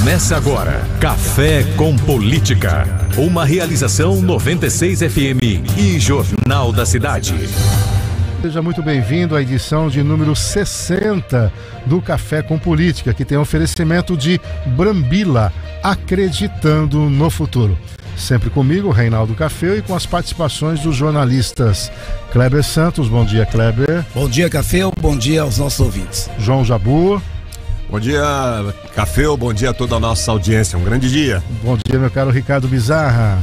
Começa agora, Café com Política. Uma realização 96 FM e Jornal da Cidade. Seja muito bem-vindo à edição de número 60 do Café com Política, que tem oferecimento de Brambila, acreditando no futuro. Sempre comigo, Reinaldo Café, e com as participações dos jornalistas Kleber Santos. Bom dia, Kleber. Bom dia, Café. Bom dia aos nossos ouvintes. João Jabur. Bom dia, Café. Bom dia a toda a nossa audiência. Um grande dia. Bom dia, meu caro Ricardo Bizarra.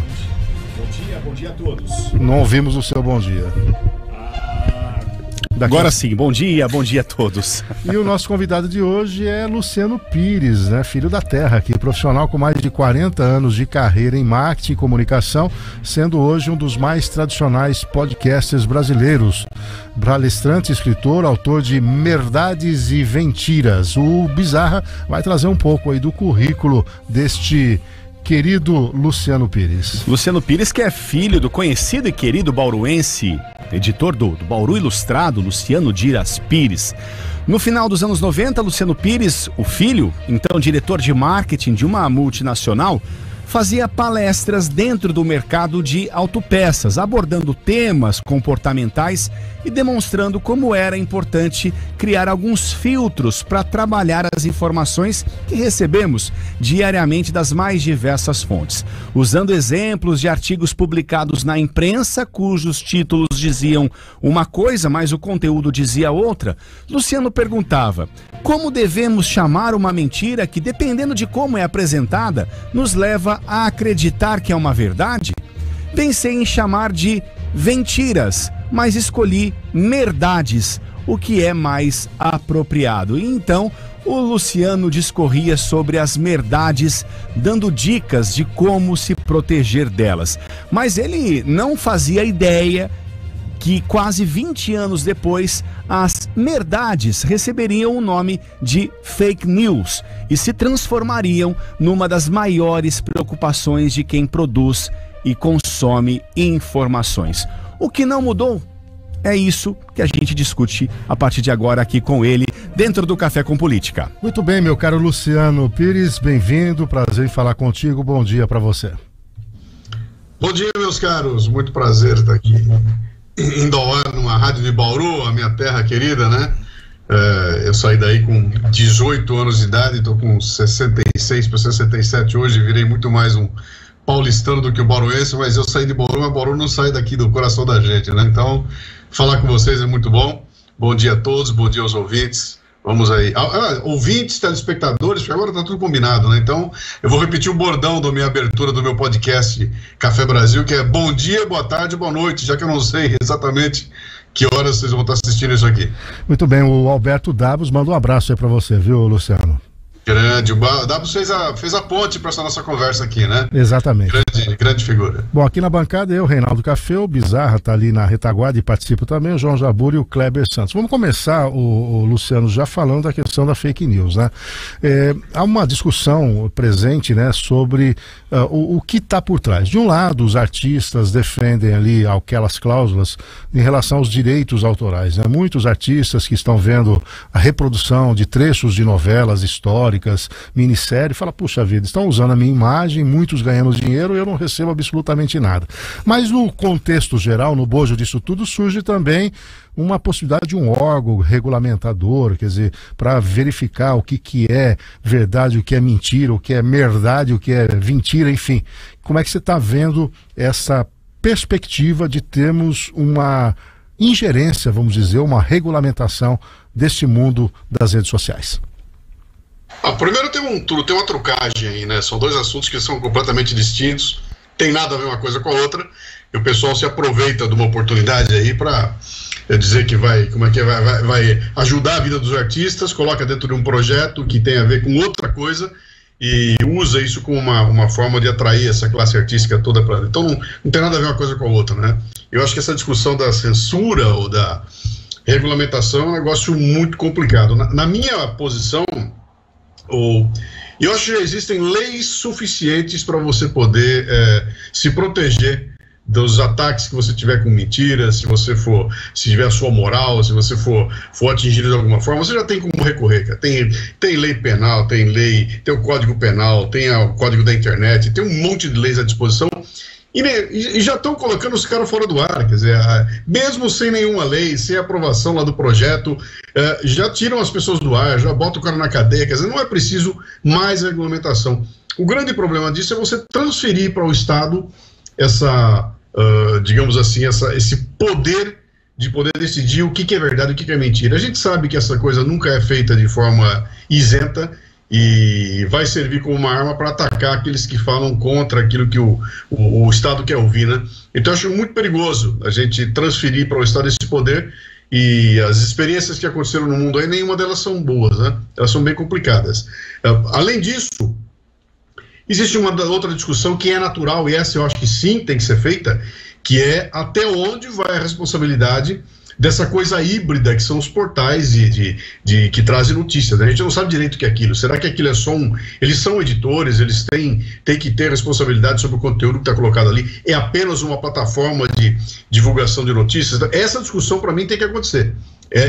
Bom dia a todos. Não ouvimos o seu bom dia. Agora sim, bom dia a todos. E o nosso convidado de hoje é Luciano Pires, né? Filho da terra aqui, profissional com mais de 40 anos de carreira em marketing e comunicação, sendo hoje um dos mais tradicionais podcasters brasileiros. Palestrante, escritor, autor de Merdades e Ventiras. O Bizarra vai trazer um pouco aí do currículo deste querido Luciano Pires. Luciano Pires, que é filho do conhecido e querido bauruense, editor do Bauru Ilustrado, Luciano Dias Pires. No final dos anos 90, Luciano Pires, o filho, então diretor de marketing de uma multinacional, fazia palestras dentro do mercado de autopeças, abordando temas comportamentais e demonstrando como era importante criar alguns filtros para trabalhar as informações que recebemos diariamente das mais diversas fontes. Usando exemplos de artigos publicados na imprensa, cujos títulos diziam uma coisa, mas o conteúdo dizia outra, Luciano perguntava: como devemos chamar uma mentira que, dependendo de como é apresentada, nos leva a acreditar que é uma verdade? Pensei em chamar de ventiras, mas escolhi merdades, o que é mais apropriado. E então o Luciano discorria sobre as merdades, dando dicas de como se proteger delas. Mas ele não fazia ideia que quase 20 anos depois, as merdades receberiam o nome de fake news e se transformariam numa das maiores preocupações de quem produz e consome informações. O que não mudou é isso que a gente discute a partir de agora aqui com ele, dentro do Café com Política. Muito bem, meu caro Luciano Pires, bem-vindo, prazer em falar contigo, bom dia para você. Bom dia, meus caros, muito prazer estar aqui indo ao ar numa rádio de Bauru, a minha terra querida, né? Eu saí daí com 18 anos de idade, estou com 66 para 67 hoje, virei muito mais um paulistano do que o bauruense, mas eu saí de Bauru, mas Bauru não sai daqui do coração da gente, né? Então, falar com vocês é muito bom. Bom dia a todos, bom dia aos ouvintes. Vamos aí. Ouvintes, telespectadores, porque agora tá tudo combinado, né? Então, eu vou repetir o bordão da minha abertura do meu podcast Café Brasil, que é bom dia, boa tarde, boa noite, já que eu não sei exatamente que horas vocês vão estar assistindo isso aqui. Muito bem, o Alberto Davos manda um abraço aí pra você, viu, Luciano? Grande, o Davos fez a ponte para essa nossa conversa aqui, né? Exatamente. Grande figura. Bom, aqui na bancada eu, Reinaldo Café, o Bizarra tá ali na retaguarda e participa também, o João Jabur e o Kleber Santos. Vamos começar, o Luciano, já falando da questão da fake news, né? Há uma discussão presente, né, sobre o que está por trás. De um lado, os artistas defendem ali aquelas cláusulas em relação aos direitos autorais, né? Muitos artistas que estão vendo a reprodução de trechos de novelas históricas, minissérie, fala, puxa vida, estão usando a minha imagem, muitos ganhando dinheiro e eu não recebo absolutamente nada. Mas no contexto geral, no bojo disso tudo, surge também uma possibilidade de um órgão regulamentador, quer dizer, para verificar o que é verdade, o que é mentira, o que é merdade, o que é mentira, enfim. Como é que você está vendo essa perspectiva de termos uma ingerência, vamos dizer, uma regulamentação deste mundo das redes sociais? Primeiro tem uma trucagem aí, né? São dois assuntos que são completamente distintos, tem nada a ver uma coisa com a outra, e o pessoal se aproveita de uma oportunidade aí para dizer que vai ajudar a vida dos artistas, coloca dentro de um projeto que tem a ver com outra coisa e usa isso como uma forma de atrair essa classe artística toda para dentro. Então não tem nada a ver uma coisa com a outra, né? Eu acho que essa discussão da censura ou da regulamentação é um negócio muito complicado. Na minha posição, eu acho que já existem leis suficientes para você poder se proteger dos ataques que você tiver com mentira, se tiver a sua moral, se você for atingido de alguma forma, você já tem como recorrer, cara. Tem lei penal, tem o Código Penal, tem o Código da Internet, tem um monte de leis à disposição e já estão colocando os caras fora do ar, quer dizer, mesmo sem nenhuma lei, sem aprovação lá do projeto, já tiram as pessoas do ar, já botam o cara na cadeia, quer dizer, não é preciso mais regulamentação. O grande problema disso é você transferir para o Estado digamos assim, esse poder de poder decidir o que é verdade e o que é mentira. A gente sabe que essa coisa nunca é feita de forma isenta e vai servir como uma arma para atacar aqueles que falam contra aquilo que o Estado quer ouvir, né? Então eu acho muito perigoso a gente transferir para o Estado esse poder, e as experiências que aconteceram no mundo aí, nenhuma delas são boas, né? Elas são bem complicadas. Além disso, existe uma outra discussão que é natural, e essa eu acho que sim tem que ser feita, que é até onde vai a responsabilidade dessa coisa híbrida que são os portais que trazem notícias. A gente não sabe direito o que é aquilo. Será que aquilo é só eles são editores, eles têm que ter responsabilidade sobre o conteúdo que está colocado ali? É apenas uma plataforma de divulgação de notícias? Essa discussão, para mim, tem que acontecer.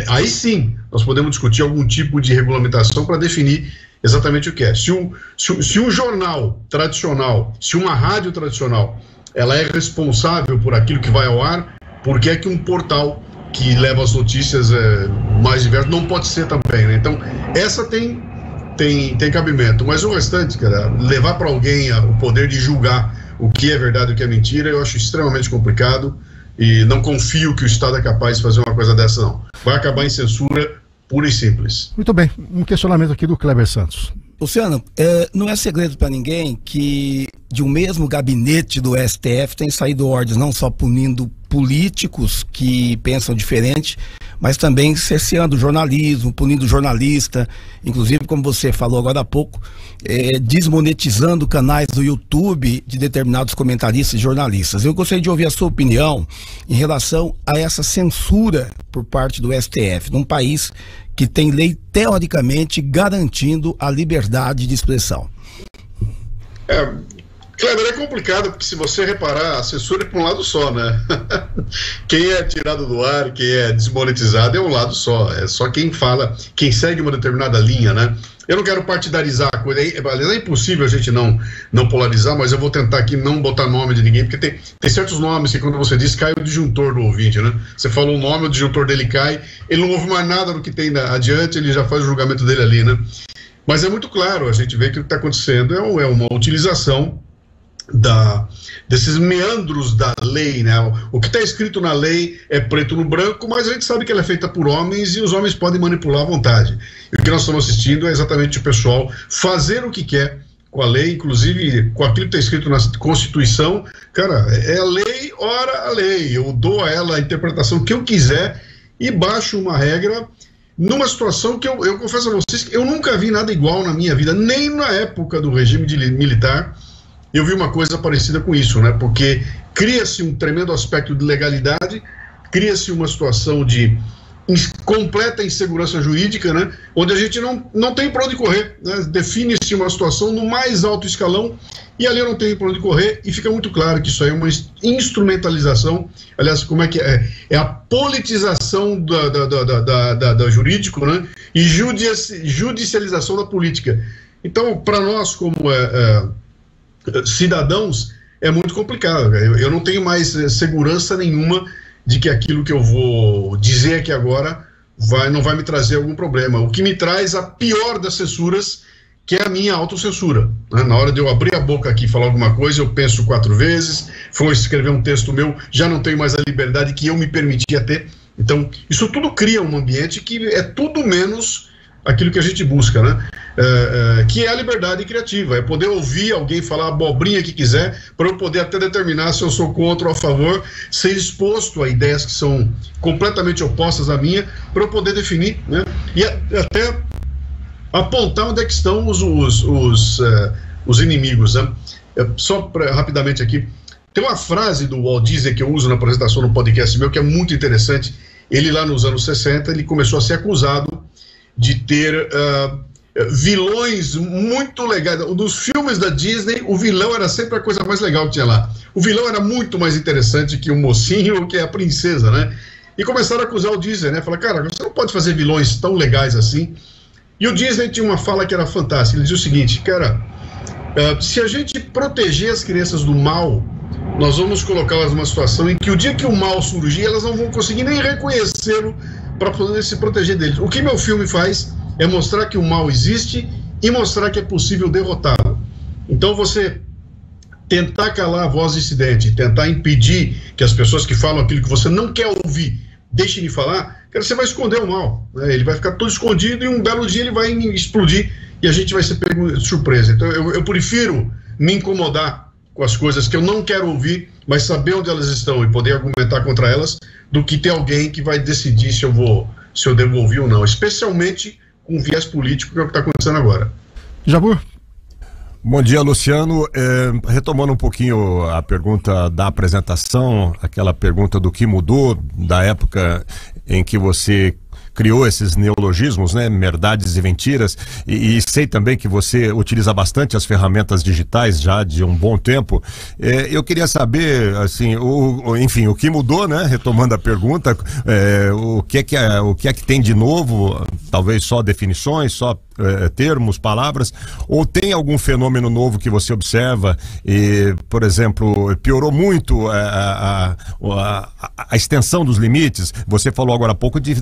Aí sim, nós podemos discutir algum tipo de regulamentação para definir exatamente o que é. Se um jornal tradicional, se uma rádio tradicional, ela é responsável por aquilo que vai ao ar, por que é que um portal que leva as notícias mais diversas não pode ser também, né? Então, essa tem cabimento, mas o restante, cara, levar para alguém o poder de julgar o que é verdade e o que é mentira, eu acho extremamente complicado e não confio que o Estado é capaz de fazer uma coisa dessa, não. Vai acabar em censura pura e simples. Muito bem, um questionamento aqui do Kleber Santos. Luciano, não é segredo para ninguém que de um mesmo gabinete do STF tem saído ordens não só punindo políticos que pensam diferente, mas também cerceando o jornalismo, punindo jornalista, inclusive, como você falou agora há pouco, desmonetizando canais do YouTube de determinados comentaristas e jornalistas. Eu gostaria de ouvir a sua opinião em relação a essa censura por parte do STF, num país que tem lei teoricamente garantindo a liberdade de expressão. Kleber, é complicado, porque se você reparar, a censura é para um lado só, né? Quem é tirado do ar, quem é desmonetizado é um lado só. É só quem fala, quem segue uma determinada linha, né? Eu não quero partidarizar a coisa, é impossível a gente não polarizar, mas eu vou tentar aqui não botar nome de ninguém, porque tem certos nomes que quando você diz, cai o disjuntor do ouvinte, né? Você falou o nome, o disjuntor dele cai, ele não ouve mais nada do que tem adiante, ele já faz o julgamento dele ali, né? Mas é muito claro, a gente vê que o que está acontecendo é uma utilização desses meandros da lei, né? O que está escrito na lei é preto no branco, mas a gente sabe que ela é feita por homens e os homens podem manipular à vontade. E o que nós estamos assistindo é exatamente o pessoal fazer o que quer com a lei, inclusive com aquilo que está escrito na Constituição. Cara, é a lei, ora a lei. Eu dou a ela a interpretação que eu quiser e baixo uma regra numa situação que eu confesso a vocês que eu nunca vi nada igual na minha vida, nem na época do regime militar. Eu vi uma coisa parecida com isso, né? Porque cria-se um tremendo aspecto de legalidade, cria-se uma situação de completa insegurança jurídica, né? Onde a gente não tem para onde correr, né? Define-se uma situação no mais alto escalão e ali eu não tenho para onde correr, e fica muito claro que isso aí é uma instrumentalização, aliás, como é que é a politização da jurídico, né? E judicialização da política. Então, para nós como cidadãos, é muito complicado. Eu não tenho mais segurança nenhuma de que aquilo que eu vou dizer aqui agora não vai me trazer algum problema. O que me traz a pior das censuras, que é a minha autocensura, né? Na hora de eu abrir a boca aqui e falar alguma coisa, eu penso 4 vezes, for escrever um texto meu, já não tenho mais a liberdade que eu me permitia ter. Então, isso tudo cria um ambiente que é tudo menos aquilo que a gente busca, né? Que é a liberdade criativa, é poder ouvir alguém falar a abobrinha que quiser, para eu poder até determinar se eu sou contra ou a favor, ser exposto a ideias que são completamente opostas à minha, para eu poder definir, né? E até apontar onde é que estão os inimigos, né? Só rapidamente aqui, tem uma frase do Walt Disney que eu uso na apresentação no podcast meu, que é muito interessante. Ele lá nos anos 60, ele começou a ser acusado de ter vilões muito legais. Dos filmes da Disney, o vilão era sempre a coisa mais legal que tinha lá. O vilão era muito mais interessante que o mocinho ou que a princesa, né? E começaram a acusar o Disney, né? Falaram, cara, você não pode fazer vilões tão legais assim. E o Disney tinha uma fala que era fantástica. Ele dizia o seguinte, cara, se a gente proteger as crianças do mal, nós vamos colocá-las numa situação em que o dia que o mal surgir, elas não vão conseguir nem reconhecê-lo para poder se proteger deles. O que meu filme faz é mostrar que o mal existe e mostrar que é possível derrotá-lo. Então você tentar calar a voz dissidente, tentar impedir que as pessoas que falam aquilo que você não quer ouvir deixem de falar, cara, você vai esconder o mal, né? Ele vai ficar todo escondido e um belo dia ele vai explodir e a gente vai ser pego de surpresa. Então eu prefiro me incomodar com as coisas que eu não quero ouvir, mas saber onde elas estão e poder argumentar contra elas, do que ter alguém que vai decidir se eu devo ouvir ou não, especialmente com viés político, que é o que está acontecendo agora. Jabur? Bom dia, Luciano. Retomando um pouquinho a pergunta da apresentação, aquela pergunta do que mudou da época em que você criou esses neologismos, né, verdades e mentiras, e sei também que você utiliza bastante as ferramentas digitais já de um bom tempo. Eu queria saber, assim, enfim, o que mudou, né, retomando a pergunta, o que é que tem de novo, talvez só definições, só termos, palavras, ou tem algum fenômeno novo que você observa e, por exemplo, piorou muito a extensão dos limites? Você falou agora há pouco de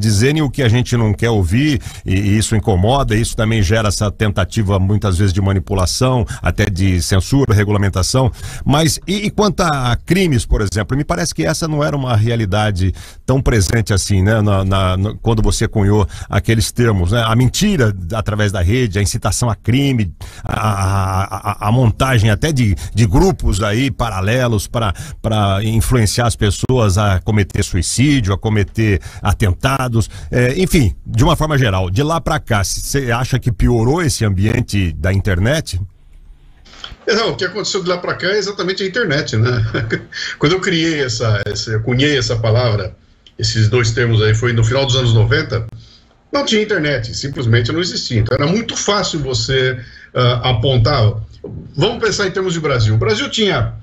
dizerem o que a gente não quer ouvir e isso incomoda, isso também gera essa tentativa muitas vezes de manipulação, até de censura, regulamentação, mas e quanto a crimes, por exemplo? Me parece que essa não era uma realidade tão presente assim, né, quando você cunhou aqueles termos, né? A mentira através da rede, a incitação a crime, a montagem até de grupos aí paralelos para influenciar as pessoas a cometer suicídio, a cometer atentados, enfim, de uma forma geral. De lá para cá, você acha que piorou esse ambiente da internet? Não, o que aconteceu de lá para cá é exatamente a internet, né? Quando eu criei cunhei essa palavra, esses dois termos aí, foi no final dos anos 90, não tinha internet, simplesmente não existia. Então era muito fácil você apontar. Vamos pensar em termos de Brasil. O Brasil tinha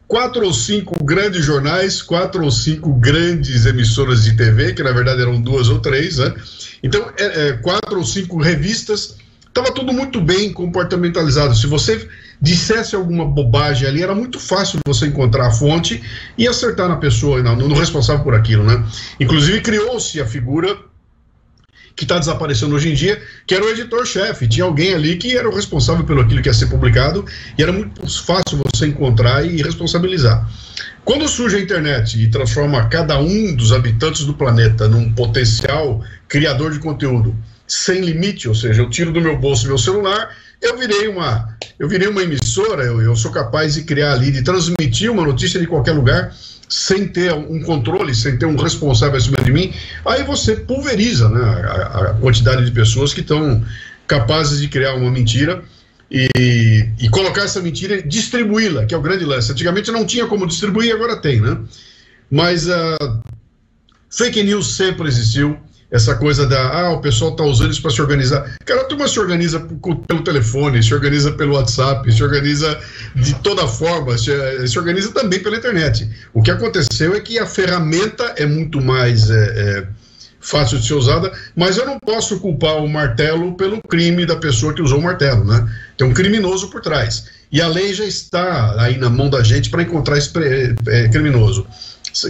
4 ou 5 grandes jornais, 4 ou 5 grandes emissoras de TV, que na verdade eram 2 ou 3, né? Então 4 ou 5 revistas, estava tudo muito bem comportamentalizado. Se você dissesse alguma bobagem ali, era muito fácil você encontrar a fonte e acertar na pessoa, no responsável por aquilo, né? Inclusive criou-se a figura que está desaparecendo hoje em dia, que era o editor-chefe. Tinha alguém ali que era o responsável pelo aquilo que ia ser publicado e era muito fácil você encontrar e responsabilizar. Quando surge a internet e transforma cada um dos habitantes do planeta num potencial criador de conteúdo sem limite, ou seja, eu tiro do meu bolso meu celular, eu virei uma emissora, eu sou capaz de criar ali, de transmitir uma notícia de qualquer lugar, sem ter um controle, sem ter um responsável acima de mim. Aí você pulveriza, né, a quantidade de pessoas que estão capazes de criar uma mentira e colocar essa mentira e distribuí-la, que é o grande lance. Antigamente não tinha como distribuir, agora tem, né? Mas fake news sempre existiu. Essa coisa o pessoal está usando isso para se organizar. Cara, a turma se organiza pelo telefone, se organiza pelo WhatsApp, se organiza de toda forma, se organiza também pela internet. O que aconteceu é que a ferramenta é muito mais fácil de ser usada, mas eu não posso culpar o martelo pelo crime da pessoa que usou o martelo, né? Tem um criminoso por trás. E a lei já está aí na mão da gente para encontrar esse criminoso.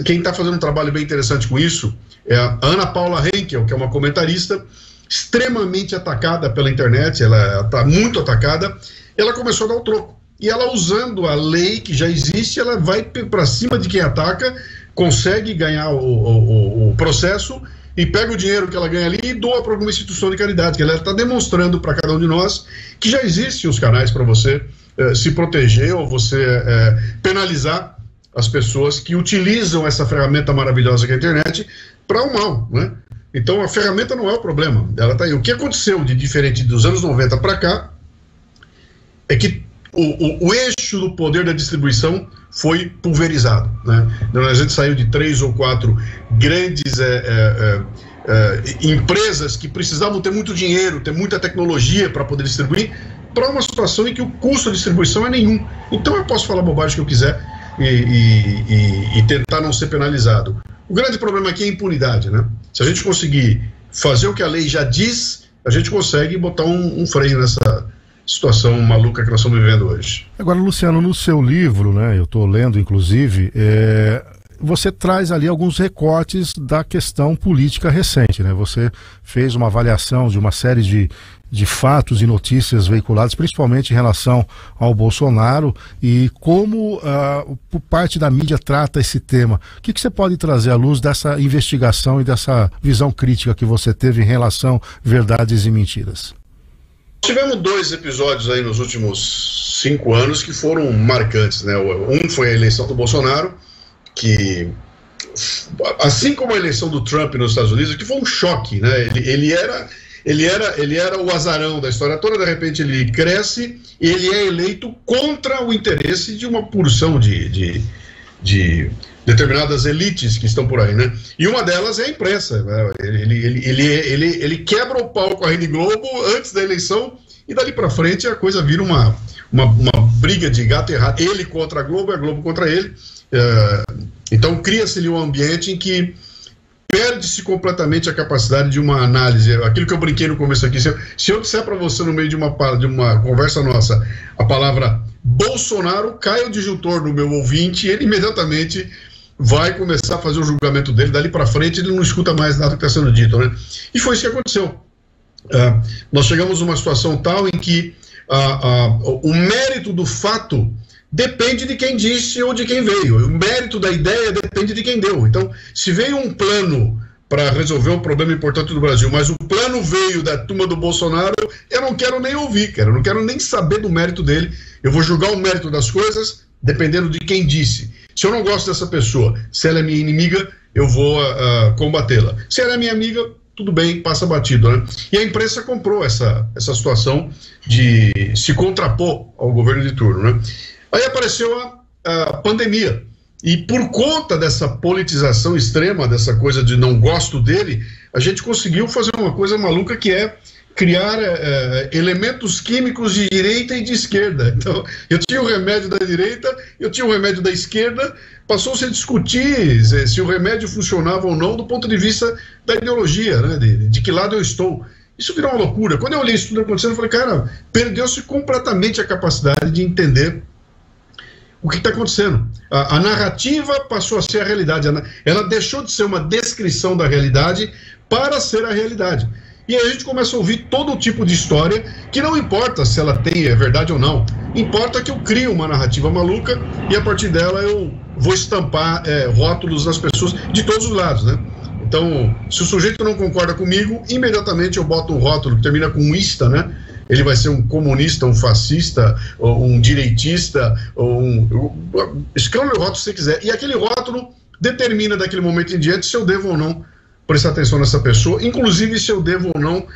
Quem está fazendo um trabalho bem interessante com isso é a Ana Paula Henkel, que é uma comentarista extremamente atacada pela internet, ela está muito atacada. Ela começou a dar o troco. E ela, usando a lei que já existe, ela vai para cima de quem ataca, consegue ganhar o processo e pega o dinheiro que ela ganha ali e doa para alguma instituição de caridade, que ela está demonstrando para cada um de nós que já existem os canais para você se proteger ou você penalizar as pessoas que utilizam essa ferramenta maravilhosa que é a internet para o mal, né? Então a ferramenta não é o problema, ela está aí. O que aconteceu de diferente dos anos 90 para cá é que o eixo do poder da distribuição foi pulverizado, né? Então, a gente saiu de 3 ou 4 grandes empresas que precisavam ter muito dinheiro, ter muita tecnologia para poder distribuir, para uma situação em que o custo de distribuição é nenhum. Então eu posso falar bobagem que eu quiser e tentar não ser penalizado. O grande problema aqui é a impunidade, né? Se a gente conseguir fazer o que a lei já diz, a gente consegue botar um freio nessa situação maluca que nós estamos vivendo hoje. Agora, Luciano, no seu livro, né, eu estou lendo inclusive, você traz ali alguns recortes da questão política recente, né? Você fez uma avaliação de uma série de fatos e notícias veiculadas, principalmente em relação ao Bolsonaro, e como por parte da mídia trata esse tema. O que você pode trazer à luz dessa investigação e dessa visão crítica que você teve em relação a verdades e mentiras? Tivemos 2 episódios aí nos últimos 5 anos que foram marcantes, né? Um foi a eleição do Bolsonaro, que, assim como a eleição do Trump nos Estados Unidos, que foi um choque, né? Ele era o azarão da história toda, de repente ele cresce e ele é eleito contra o interesse de uma porção de determinadas elites que estão por aí, né? E uma delas é a imprensa, né? Ele quebra o pau com a Rede Globo antes da eleição e dali para frente a coisa vira uma briga de gato e rato, ele contra a Globo contra ele. Então cria-se ali um ambiente em que perde-se completamente a capacidade de uma análise. Aquilo que eu brinquei no começo aqui, se eu disser para você no meio de uma conversa nossa a palavra Bolsonaro, cai o disjuntor do meu ouvinte e ele imediatamente vai começar a fazer o julgamento dele, dali para frente ele não escuta mais nada que está sendo dito, né? E foi isso que aconteceu. Nós chegamos numa situação tal em que o mérito do fato depende de quem disse ou de quem veio. O mérito da ideia depende de quem deu. Então, se veio um plano para resolver um problema importante do Brasil, mas o plano veio da turma do Bolsonaro, eu não quero nem ouvir, eu não quero nem saber do mérito dele. Eu vou julgar o mérito das coisas dependendo de quem disse. Se eu não gosto dessa pessoa, se ela é minha inimiga, eu vou combatê-la. Se ela é minha amiga, tudo bem, passa batido, né? E a imprensa comprou essa situação de se contrapor ao governo de turno, né? Aí apareceu a pandemia, e por conta dessa politização extrema, dessa coisa de não gosto dele, a gente conseguiu fazer uma coisa maluca que é criar elementos químicos de direita e de esquerda. Então, eu tinha o remédio da direita, eu tinha o remédio da esquerda, passou-se a discutir se o remédio funcionava ou não do ponto de vista da ideologia, né, de que lado eu estou. Isso virou uma loucura. Quando eu olhei isso tudo acontecendo, eu falei, cara, perdeu-se completamente a capacidade de entender o que está acontecendo. A narrativa passou a ser a realidade. Ela deixou de ser uma descrição da realidade para ser a realidade. E aí a gente começa a ouvir todo tipo de história que não importa se ela é verdade ou não. Importa que eu crio uma narrativa maluca e a partir dela eu vou estampar rótulos nas pessoas de todos os lados, né? Então, se o sujeito não concorda comigo, imediatamente eu boto um rótulo que termina com um ista, né? Ele vai ser um comunista, um fascista, ou um direitista, ou escolha o rótulo se você quiser. E aquele rótulo determina daquele momento em diante se eu devo ou não prestar atenção nessa pessoa, inclusive se eu devo ou não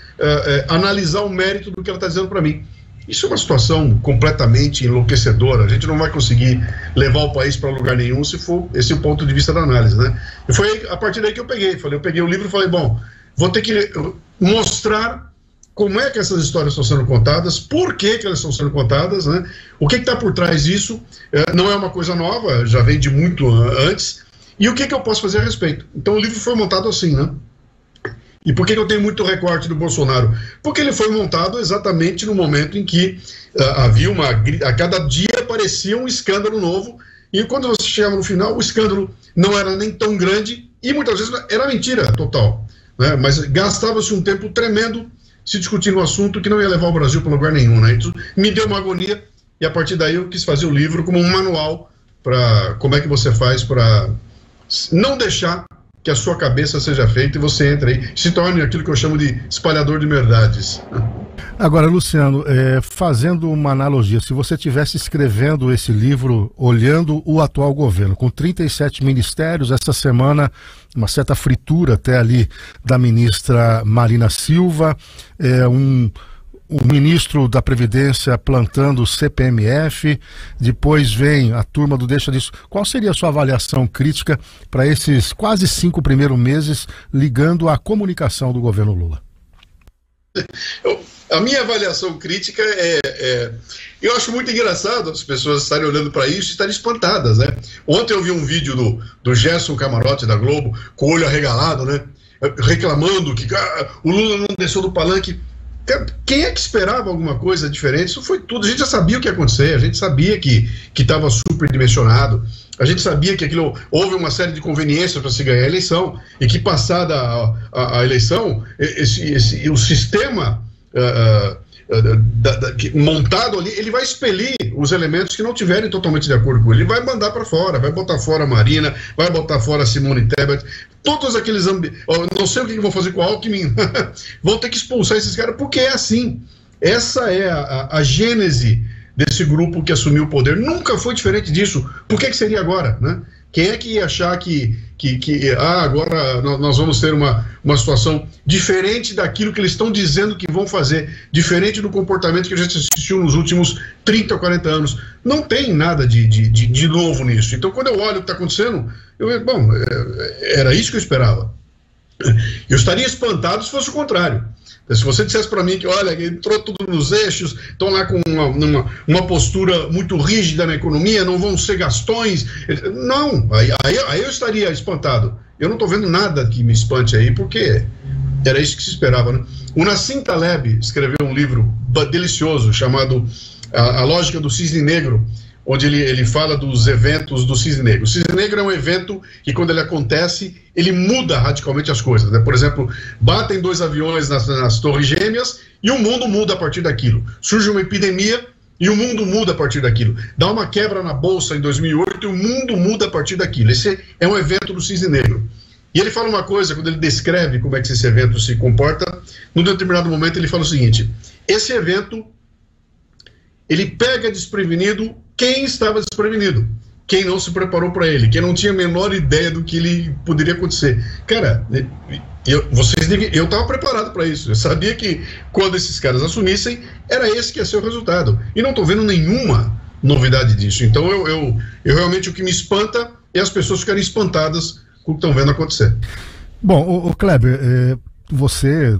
analisar o mérito do que ela está dizendo para mim. Isso é uma situação completamente enlouquecedora. A gente não vai conseguir levar o país para lugar nenhum se for esse o ponto de vista da análise, né? E foi a partir daí que eu peguei o livro e falei, bom, vou ter que mostrar como é que essas histórias estão sendo contadas, por que elas estão sendo contadas, né? O que está por trás disso? Não é uma coisa nova, já vem de muito antes. E o que eu posso fazer a respeito? Então o livro foi montado assim, né? E por que eu tenho muito recorte do Bolsonaro? Porque ele foi montado exatamente no momento em que havia a cada dia aparecia um escândalo novo, e quando você chegava no final, o escândalo não era nem tão grande, e muitas vezes era mentira total, né? Mas gastava-se um tempo tremendo se discutindo um assunto que não ia levar o Brasil para lugar nenhum, né? Isso me deu uma agonia, e a partir daí eu quis fazer o livro como um manual para como é que você faz para não deixar que a sua cabeça seja feita e você entre aí, se torne aquilo que eu chamo de espalhador de verdades. Agora, Luciano, fazendo uma analogia, se você estivesse escrevendo esse livro olhando o atual governo, com 37 ministérios, essa semana uma certa fritura até ali da ministra Marina Silva, o ministro da Previdência plantando o CPMF, depois vem a turma do deixa disso. Qual seria a sua avaliação crítica para esses quase 5 primeiros meses ligando à comunicação do governo Lula? A minha avaliação crítica eu acho muito engraçado as pessoas estarem olhando para isso e estarem espantadas, né? Ontem eu vi um vídeo do Gerson Camarote da Globo, com o olho arregalado, né? Reclamando que o Lula não desceu do palanque. Quem é que esperava alguma coisa diferente? Isso foi tudo. A gente já sabia o que ia acontecer, a gente sabia que estava superdimensionado, a gente sabia que houve uma série de conveniências para se ganhar a eleição e que, passada a eleição, o sistema montado ali, ele vai expelir os elementos que não tiverem totalmente de acordo com ele. Ele vai mandar para fora, vai botar fora a Marina, vai botar fora a Simone Tebet, todos aqueles não sei o que vão fazer com o Alckmin, vão ter que expulsar esses caras, porque é assim. Essa é a gênese desse grupo que assumiu o poder. Nunca foi diferente disso. Por que seria agora, né? Quem é que ia achar que agora nós vamos ter uma situação diferente daquilo que eles estão dizendo que vão fazer, diferente do comportamento que a gente assistiu nos últimos 30 ou 40 anos? Não tem nada de novo nisso. Então, quando eu olho o que está acontecendo, era isso que eu esperava. Eu estaria espantado se fosse o contrário. Se você dissesse para mim que, olha, entrou tudo nos eixos, estão lá com uma postura muito rígida na economia, não vão ser gastões. Não, aí eu estaria espantado. Eu não estou vendo nada que me espante aí, porque era isso que se esperava, né? O Nassim Taleb escreveu um livro delicioso chamado A Lógica do Cisne Negro, onde ele fala dos eventos do Cisne Negro. O Cisne Negro é um evento que, quando ele acontece, ele muda radicalmente as coisas, né? Por exemplo, batem 2 aviões nas Torres Gêmeas e o mundo muda a partir daquilo. Surge uma epidemia e o mundo muda a partir daquilo. Dá uma quebra na Bolsa em 2008 e o mundo muda a partir daquilo. Esse é um evento do Cisne Negro. E ele fala uma coisa, quando ele descreve como é que esse evento se comporta, num determinado momento ele fala o seguinte: esse evento, ele pega desprevenido quem estava desprevenido, quem não se preparou para ele, quem não tinha a menor ideia do que ele poderia acontecer. Cara, eu estava preparado para isso. Eu sabia que quando esses caras assumissem, era esse que ia ser o resultado. E não estou vendo nenhuma novidade disso. Então, eu realmente, o que me espanta é as pessoas ficarem espantadas com o que estão vendo acontecer. Bom, o Kleber, você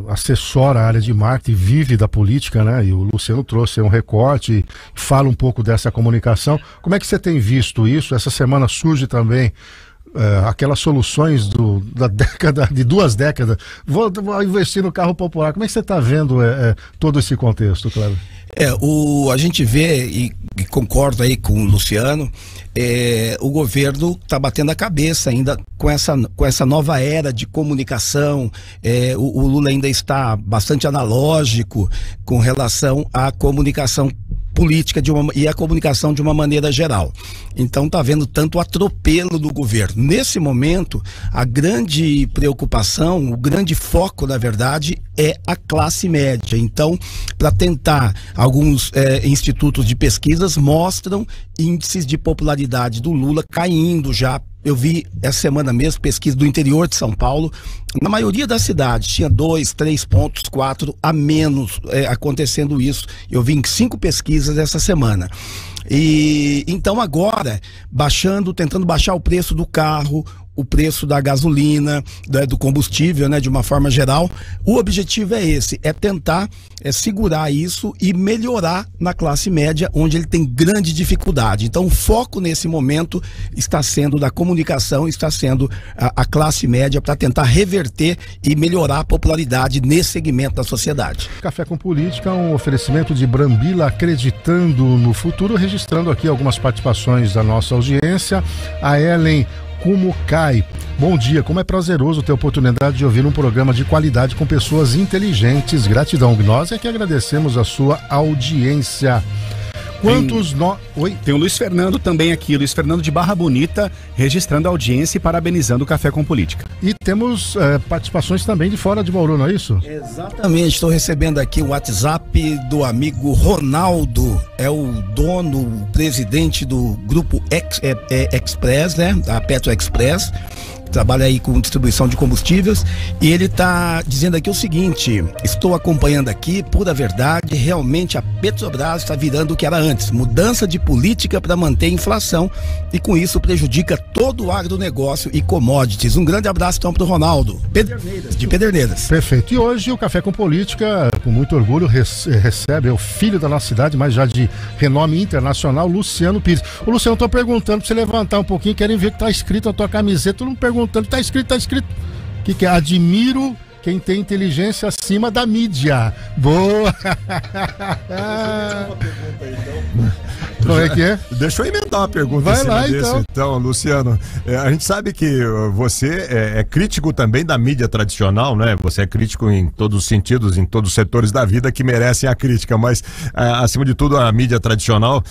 assessora a área de marketing, vive da política, né? E o Luciano trouxe um recorte, fala um pouco dessa comunicação. Como é que você tem visto isso? Essa semana surge também aquelas soluções de 2 décadas. Vou investir no carro popular. Como é que você está vendo todo esse contexto, Cláudio? A gente vê, e concordo aí com o Luciano, o governo está batendo a cabeça ainda com essa nova era de comunicação. O Lula ainda está bastante analógico com relação à comunicação política e a comunicação de uma maneira geral. Então está havendo tanto atropelo do governo. Nesse momento, a grande preocupação, o grande foco, na verdade, é a classe média. Então, para tentar, alguns institutos de pesquisas mostram índices de popularidade do Lula caindo já. Eu vi essa semana mesmo pesquisa do interior de São Paulo. Na maioria das cidades tinha 2, 3 pontos, 4 a menos acontecendo isso. Eu vi em 5 pesquisas essa semana. E então agora, tentando baixar o preço do carro, o preço da gasolina, do combustível, né, de uma forma geral, o objetivo é esse, tentar segurar isso e melhorar na classe média, onde ele tem grande dificuldade. Então o foco nesse momento está sendo da comunicação, está sendo a classe média, para tentar reverter e melhorar a popularidade nesse segmento da sociedade. Café com Política, um oferecimento de Brambila, acreditando no futuro, registrando aqui algumas participações da nossa audiência. A Ellen Como Cai. Bom dia, como é prazeroso ter a oportunidade de ouvir um programa de qualidade com pessoas inteligentes. Gratidão. Nós é que agradecemos a sua audiência. Tem o Luiz Fernando também aqui, Luiz Fernando de Barra Bonita, registrando a audiência e parabenizando o Café com Política. E temos participações também de fora de Bauru, não é isso? Exatamente, estou recebendo aqui o WhatsApp do amigo Ronaldo, é o dono, o presidente do grupo Express, né, da Petro Express. trabalha aí com distribuição de combustíveis, e ele está dizendo aqui o seguinte: estou acompanhando aqui, pura verdade, realmente a Petrobras está virando o que era antes, mudança de política para manter a inflação, e com isso prejudica todo o agronegócio e commodities. Um grande abraço então para o Ronaldo Pederneiras, de Pederneiras. Perfeito. E hoje o Café com Política, com muito orgulho, recebe o filho da nossa cidade, mas já de renome internacional, Luciano Pires. Ô Luciano, tô perguntando pra você levantar um pouquinho, querem ver que tá escrito na tua camiseta, todo mundo perguntando, tá escrito. O que é? Admiro quem tem inteligência acima da mídia. Boa! Como é que é? Deixa eu emendar uma pergunta. Vai lá, então, Luciano, a gente sabe que você é crítico também da mídia tradicional, né? Você é crítico em todos os sentidos, em todos os setores da vida que merecem a crítica, mas acima de tudo a mídia tradicional.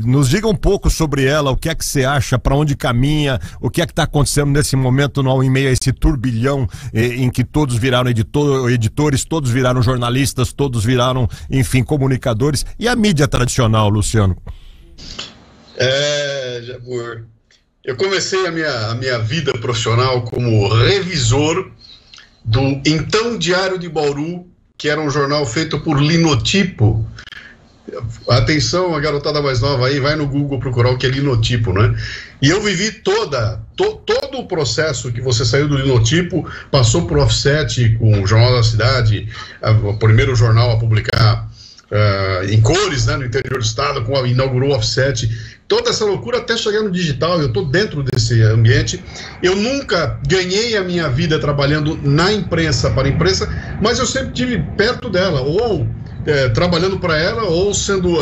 Nos diga um pouco sobre ela, o que é que você acha, para onde caminha, o que é que está acontecendo nesse momento em meio a esse turbilhão em que todos viraram editores, todos viraram jornalistas, todos viraram, enfim, comunicadores, e a mídia tradicional, Luciano? Jabur, eu comecei a minha vida profissional como revisor do então Diário de Bauru, que era um jornal feito por Linotipo. Atenção, a garotada mais nova aí, vai no Google procurar o que é Linotipo, né? E eu vivi todo o processo que você saiu do Linotipo, passou por Offset com o Jornal da Cidade, o primeiro jornal a publicar em cores, né, no interior do estado, inaugurou o Offset, toda essa loucura até chegar no digital. Eu estou dentro desse ambiente. Eu nunca ganhei a minha vida trabalhando na imprensa, para a imprensa, mas eu sempre estive perto dela, ou trabalhando para ela, ou sendo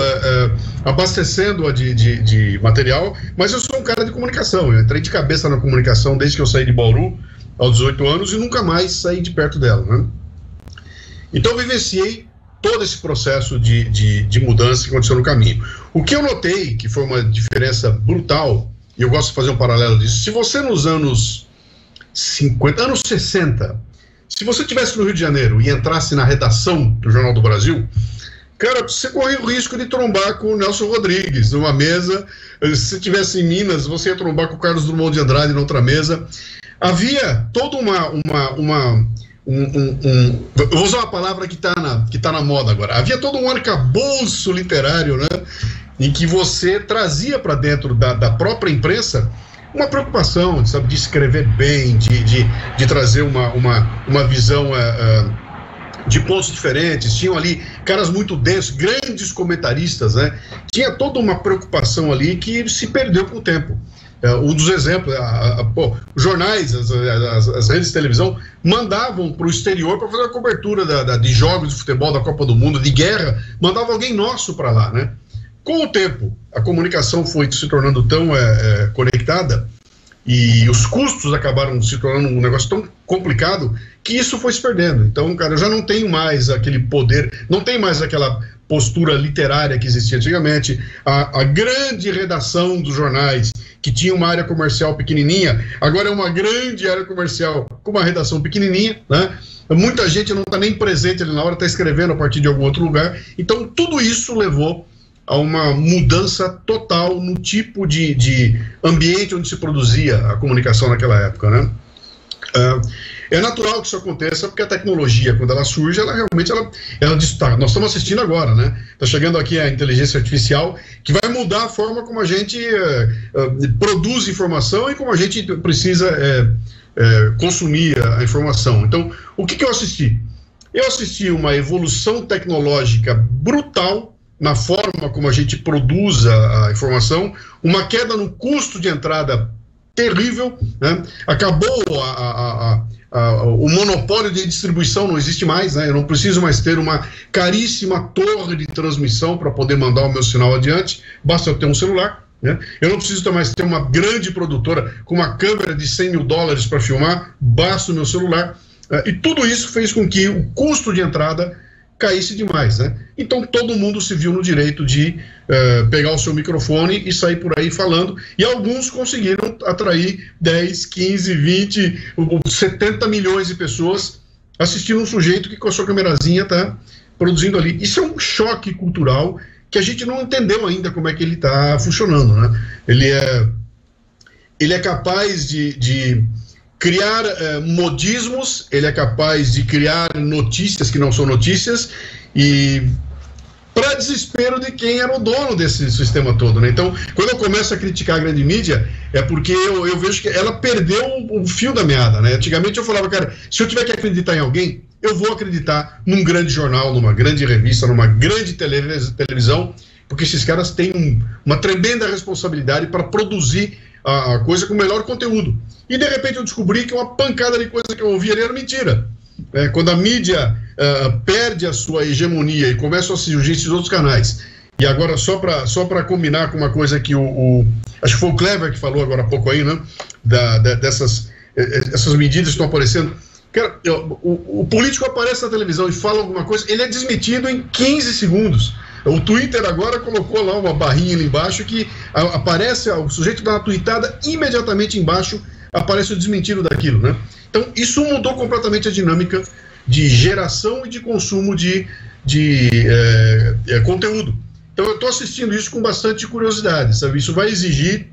abastecendo-a de material. Mas eu sou um cara de comunicação, eu entrei de cabeça na comunicação desde que eu saí de Bauru aos 18 anos e nunca mais saí de perto dela, né? Então eu vivenciei todo esse processo de mudança que aconteceu no caminho. O que eu notei, que foi uma diferença brutal, e eu gosto de fazer um paralelo disso, se você nos anos 50, anos 60, se você estivesse no Rio de Janeiro e entrasse na redação do Jornal do Brasil, cara, você corria o risco de trombar com o Nelson Rodrigues numa mesa. Se você estivesse em Minas, você ia trombar com o Carlos Drummond de Andrade na outra mesa. Havia toda eu vou usar uma palavra que tá na moda agora. Havia todo um arcabouço literário, né, em que você trazia para dentro da própria imprensa uma preocupação, sabe, de escrever bem, de trazer uma visão de pontos diferentes. Tinham ali caras muito densos, grandes comentaristas, né? Tinha toda uma preocupação ali que se perdeu com o tempo. Um dos exemplos, os jornais, as redes de televisão mandavam para o exterior para fazer a cobertura de jogos de futebol, da Copa do Mundo, de guerra, mandava alguém nosso para lá, né? Com o tempo, a comunicação foi se tornando tão conectada e os custos acabaram se tornando um negócio tão complicado que isso foi se perdendo. Então, cara, eu já não tenho mais aquele poder, não tem mais aquela postura literária que existia antigamente. A grande redação dos jornais, que tinha uma área comercial pequenininha, agora é uma grande área comercial com uma redação pequenininha, né? Muita gente não está nem presente ali na hora, está escrevendo a partir de algum outro lugar. Então, tudo isso levou a uma mudança total no tipo de ambiente onde se produzia a comunicação naquela época, né? É natural que isso aconteça, porque a tecnologia, quando ela surge, ela realmente nós estamos assistindo agora, né? Está chegando aqui a inteligência artificial, que vai mudar a forma como a gente produz informação e como a gente precisa consumir a informação. Então, o que eu assisti? Eu assisti uma evolução tecnológica brutal na forma como a gente produz a informação, uma queda no custo de entrada terrível, né? Acabou o monopólio de distribuição, não existe mais, né? Eu não preciso mais ter uma caríssima torre de transmissão para poder mandar o meu sinal adiante, basta eu ter um celular, né? Eu não preciso mais ter uma grande produtora com uma câmera de $100 mil para filmar, basta o meu celular. E tudo isso fez com que o custo de entrada caísse demais, né? Então todo mundo se viu no direito de pegar o seu microfone e sair por aí falando, e alguns conseguiram atrair 10, 15, 20, 70 milhões de pessoas assistindo um sujeito que com a sua câmerazinha está produzindo ali. Isso é um choque cultural que a gente não entendeu ainda como é que ele está funcionando, né? Ele é capaz de criar modismos, ele é capaz de criar notícias que não são notícias, e para desespero de quem era o dono desse sistema todo, né? Então, quando eu começo a criticar a grande mídia, é porque eu vejo que ela perdeu o fio da meada, né? Antigamente eu falava, cara, se eu tiver que acreditar em alguém, eu vou acreditar num grande jornal, numa grande revista, numa grande televisão, porque esses caras têm uma tremenda responsabilidade para produzir a coisa com o melhor conteúdo. E de repente eu descobri que uma pancada de coisa que eu ouvi ali era mentira. Quando a mídia perde a sua hegemonia e começam a surgir esses outros canais. E agora, só para combinar com uma coisa que acho que foi o Kleber que falou agora há pouco aí, né? Essas medidas que estão aparecendo. Cara, o político aparece na televisão e fala alguma coisa, ele é desmentido em 15 segundos. O Twitter agora colocou lá uma barrinha ali embaixo que aparece, o sujeito dá uma tweetada, imediatamente embaixo aparece o desmentido daquilo, né? Então, isso mudou completamente a dinâmica de geração e de consumo de conteúdo. Então, eu estou assistindo isso com bastante curiosidade, sabe? Isso vai exigir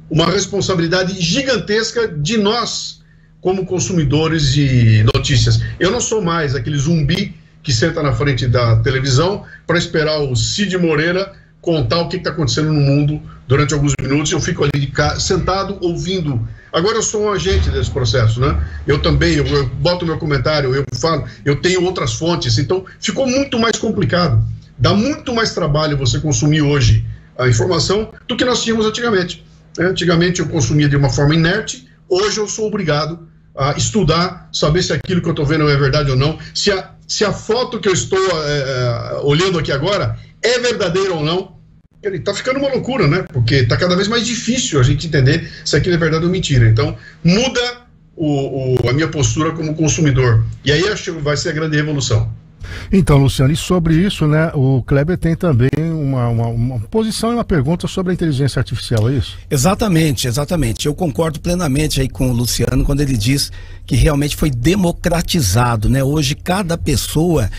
uma responsabilidade gigantesca de nós, como consumidores de notícias. Eu não sou mais aquele zumbi que senta na frente da televisão para esperar o Cid Moreira contar o que está acontecendo no mundo durante alguns minutos. Eu fico ali sentado ouvindo. Agora eu sou um agente desse processo, né? Eu também, eu boto meu comentário, eu falo, eu tenho outras fontes, então ficou muito mais complicado. Dá muito mais trabalho você consumir hoje a informação do que nós tínhamos antigamente. Antigamente eu consumia de uma forma inerte, hoje eu sou obrigado a estudar, saber se aquilo que eu estou vendo é verdade ou não, se a foto que eu estou olhando aqui agora é verdadeira ou não. Ele está ficando uma loucura, né? Porque está cada vez mais difícil a gente entender se aquilo é verdade ou mentira. Então, muda a minha postura como consumidor. E aí acho que vai ser a grande revolução. Então, Luciano, e sobre isso, né, o Kleber tem também uma posição e uma pergunta sobre a inteligência artificial, é isso? Exatamente. Eu concordo plenamente aí com o Luciano quando ele diz que realmente foi democratizado, né? Hoje cada pessoa,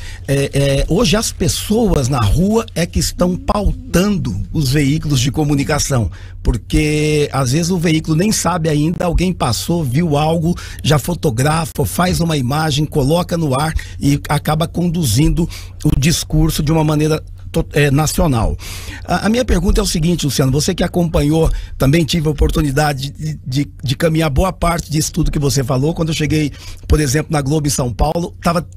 hoje as pessoas na rua é que estão pautando os veículos de comunicação, porque às vezes o veículo nem sabe ainda, alguém passou, viu algo, já fotografa, faz uma imagem, coloca no ar e acaba conduzindo o discurso de uma maneira nacional. A minha pergunta é o seguinte, Luciano, você que acompanhou, também tive a oportunidade de caminhar boa parte disso tudo que você falou. Quando eu cheguei, por exemplo, na Globo em São Paulo, estava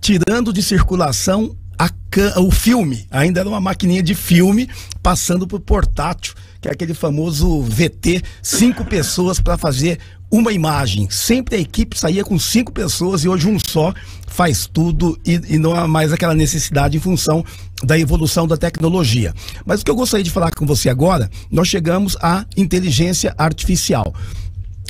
tirando de circulação o filme, ainda era uma maquininha de filme, passando por portátil, que é aquele famoso VT, 5 pessoas para fazer uma imagem. Sempre a equipe saía com 5 pessoas e hoje um só faz tudo e não há mais aquela necessidade em função da evolução da tecnologia. Mas o que eu gostaria de falar com você agora, nós chegamos à inteligência artificial.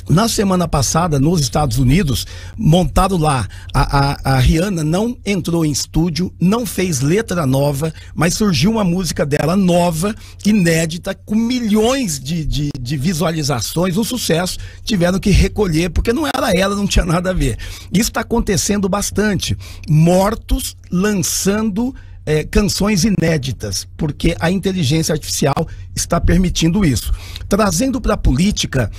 Na semana passada, nos Estados Unidos, montado lá, a Rihanna não entrou em estúdio, não fez letra nova, mas surgiu uma música dela nova, inédita, com milhões de visualizações, um sucesso, tiveram que recolher, porque não era ela, não tinha nada a ver. Isso está acontecendo bastante. Mortos lançando canções inéditas, porque a inteligência artificial está permitindo isso. Trazendo para a política,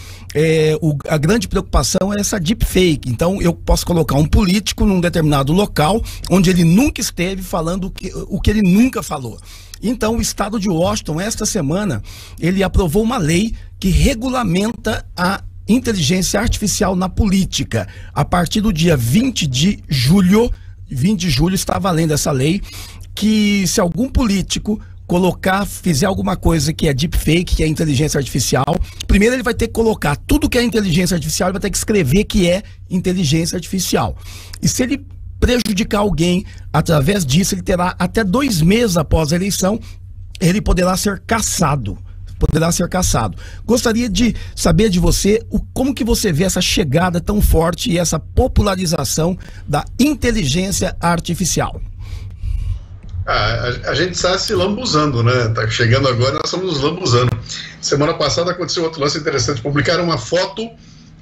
a grande preocupação é essa deepfake. Então eu posso colocar um político num determinado local, onde ele nunca esteve, falando o que ele nunca falou. Então o estado de Washington, esta semana, ele aprovou uma lei que regulamenta a inteligência artificial na política. A partir do dia 20 de julho está valendo essa lei, que se algum político fizer alguma coisa que é deepfake, que é inteligência artificial, primeiro ele vai ter que colocar tudo que é inteligência artificial, ele vai ter que escrever que é inteligência artificial. E se ele prejudicar alguém através disso, ele terá até 2 meses após a eleição, ele poderá ser cassado. Gostaria de saber de você como que você vê essa chegada tão forte e essa popularização da inteligência artificial. A gente está se lambuzando, né? Tá chegando agora, nós estamos nos lambuzando. Semana passada aconteceu outro lance interessante. Publicaram uma foto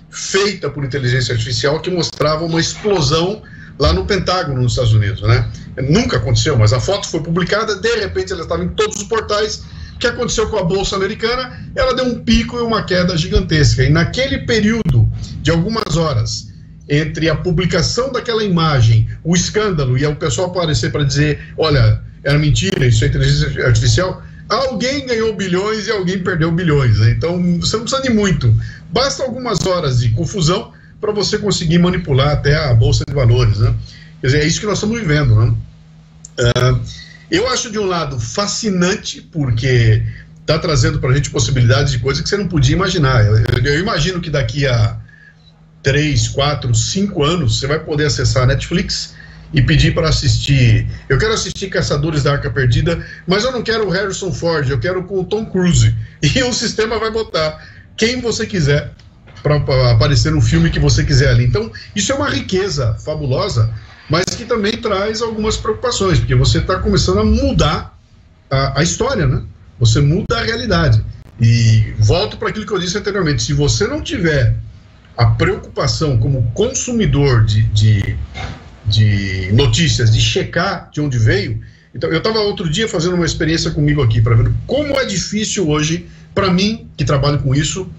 feita por inteligência artificial que mostrava uma explosão lá no Pentágono, nos Estados Unidos, né? Nunca aconteceu, mas a foto foi publicada, de repente ela estava em todos os portais, O que aconteceu com a Bolsa Americana? Ela deu um pico e uma queda gigantesca. E naquele período de algumas horas, entre a publicação daquela imagem, o escândalo, e o pessoal aparecer para dizer, olha, era mentira, isso é inteligência artificial, alguém ganhou bilhões e alguém perdeu bilhões, né? Então você não precisa de muito, basta algumas horas de confusão para você conseguir manipular até a Bolsa de Valores, né? Quer dizer, é isso que nós estamos vivendo, né? Eu acho de um lado fascinante, porque está trazendo para a gente possibilidades de coisas que você não podia imaginar. Eu imagino que daqui a 3, 4, 5 anos você vai poder acessar a Netflix e pedir para assistir. Eu quero assistir Caçadores da Arca Perdida, mas eu não quero o Harrison Ford, eu quero com o Tom Cruise. E o sistema vai botar quem você quiser para aparecer no filme que você quiser ali. Então, isso é uma riqueza fabulosa, mas que também traz algumas preocupações, porque você está começando a mudar a história, né? Você muda a realidade. E volto para aquilo que eu disse anteriormente, se você não tiver a preocupação como consumidor de notícias, de checar de onde veio. Então, eu estava outro dia fazendo uma experiência comigo aqui, para ver como é difícil hoje, para mim, que trabalho com isso,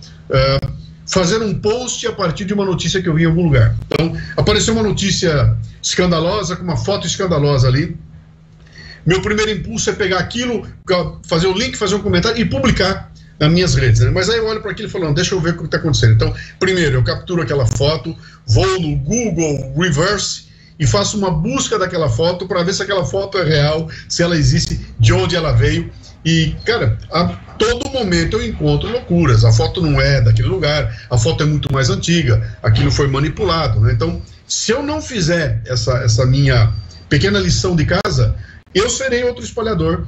fazer um post a partir de uma notícia que eu vi em algum lugar. Então, apareceu uma notícia escandalosa, com uma foto escandalosa ali. Meu primeiro impulso é pegar aquilo, fazer o link, fazer um comentário e publicar nas minhas redes, né? Mas aí eu olho para aquilo e falo, deixa eu ver o que está acontecendo. Então, primeiro, eu capturo aquela foto, vou no Google Reverse e faço uma busca daquela foto para ver se aquela foto é real, se ela existe, de onde ela veio. E, cara, a todo momento eu encontro loucuras. A foto não é daquele lugar, a foto é muito mais antiga, aquilo foi manipulado, né? Então, se eu não fizer essa minha pequena lição de casa, eu serei outro espalhador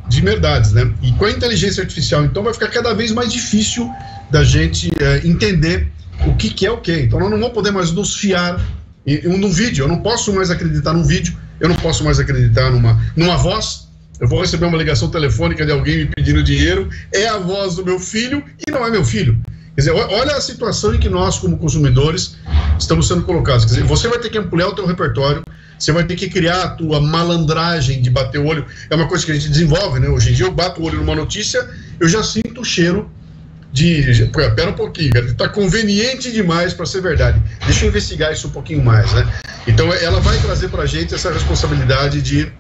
de verdades, né? E com a inteligência artificial, então, vai ficar cada vez mais difícil da gente entender o que é o que. Então, nós não vamos poder mais nos fiar num vídeo. Eu não posso mais acreditar num vídeo, eu não posso mais acreditar numa voz. Eu vou receber uma ligação telefônica de alguém me pedindo dinheiro, é a voz do meu filho e não é meu filho. Quer dizer, olha a situação em que nós, como consumidores, estamos sendo colocados. Quer dizer, você vai ter que ampliar o teu repertório, você vai ter que criar a tua malandragem de bater o olho. É uma coisa que a gente desenvolve, né? Hoje em dia eu bato o olho numa notícia, eu já sinto o cheiro pera um pouquinho, cara, tá conveniente demais para ser verdade. Deixa eu investigar isso um pouquinho mais, né? Então ela vai trazer pra gente essa responsabilidade de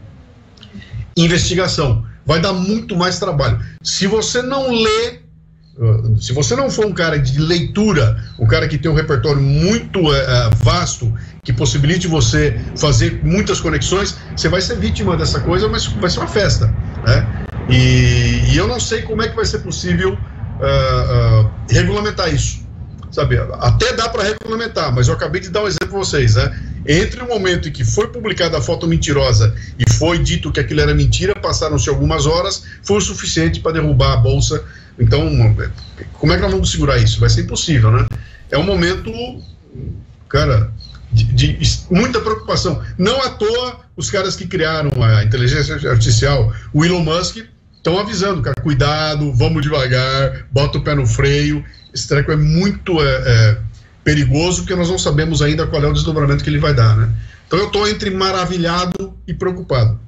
investigação. Vai dar muito mais trabalho. Se você não lê, se você não for um cara de leitura, um cara que tem um repertório muito vasto, que possibilite você fazer muitas conexões, você vai ser vítima dessa coisa, mas vai ser uma festa, né? E eu não sei como é que vai ser possível regulamentar isso, sabe? Até dá para regulamentar, mas eu acabei de dar um exemplo para vocês, né? Entre o momento em que foi publicada a foto mentirosa e foi dito que aquilo era mentira, passaram-se algumas horas, foi o suficiente para derrubar a bolsa. Então, como é que nós vamos segurar isso? Vai ser impossível, né? É um momento, cara, de muita preocupação. Não à toa, os caras que criaram a inteligência artificial, o Elon Musk, estão avisando, cara, cuidado, vamos devagar, bota o pé no freio. Esse treco é muito perigoso, porque nós não sabemos ainda qual é o desdobramento que ele vai dar, né? Então eu estou entre maravilhado e preocupado.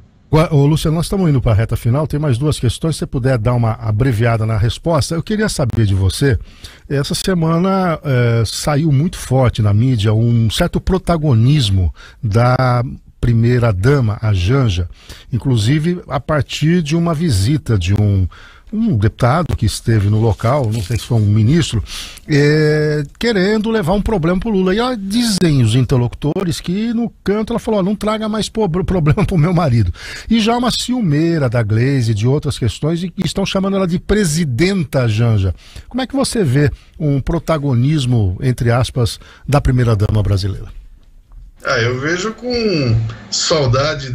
Ô, Luciano, nós estamos indo para a reta final, tem mais duas questões, se você puder dar uma abreviada na resposta. Eu queria saber de você, essa semana saiu muito forte na mídia um certo protagonismo da primeira-dama, a Janja, inclusive a partir de uma visita de um deputado que esteve no local, não sei se foi um ministro, querendo levar um problema para o Lula. E ela, dizem os interlocutores que no canto ela falou, não traga mais problema para o meu marido. E já uma ciumeira da Gleisi e de outras questões, e estão chamando ela de presidenta Janja. Como é que você vê um protagonismo, entre aspas, da primeira-dama brasileira? Eu vejo com saudade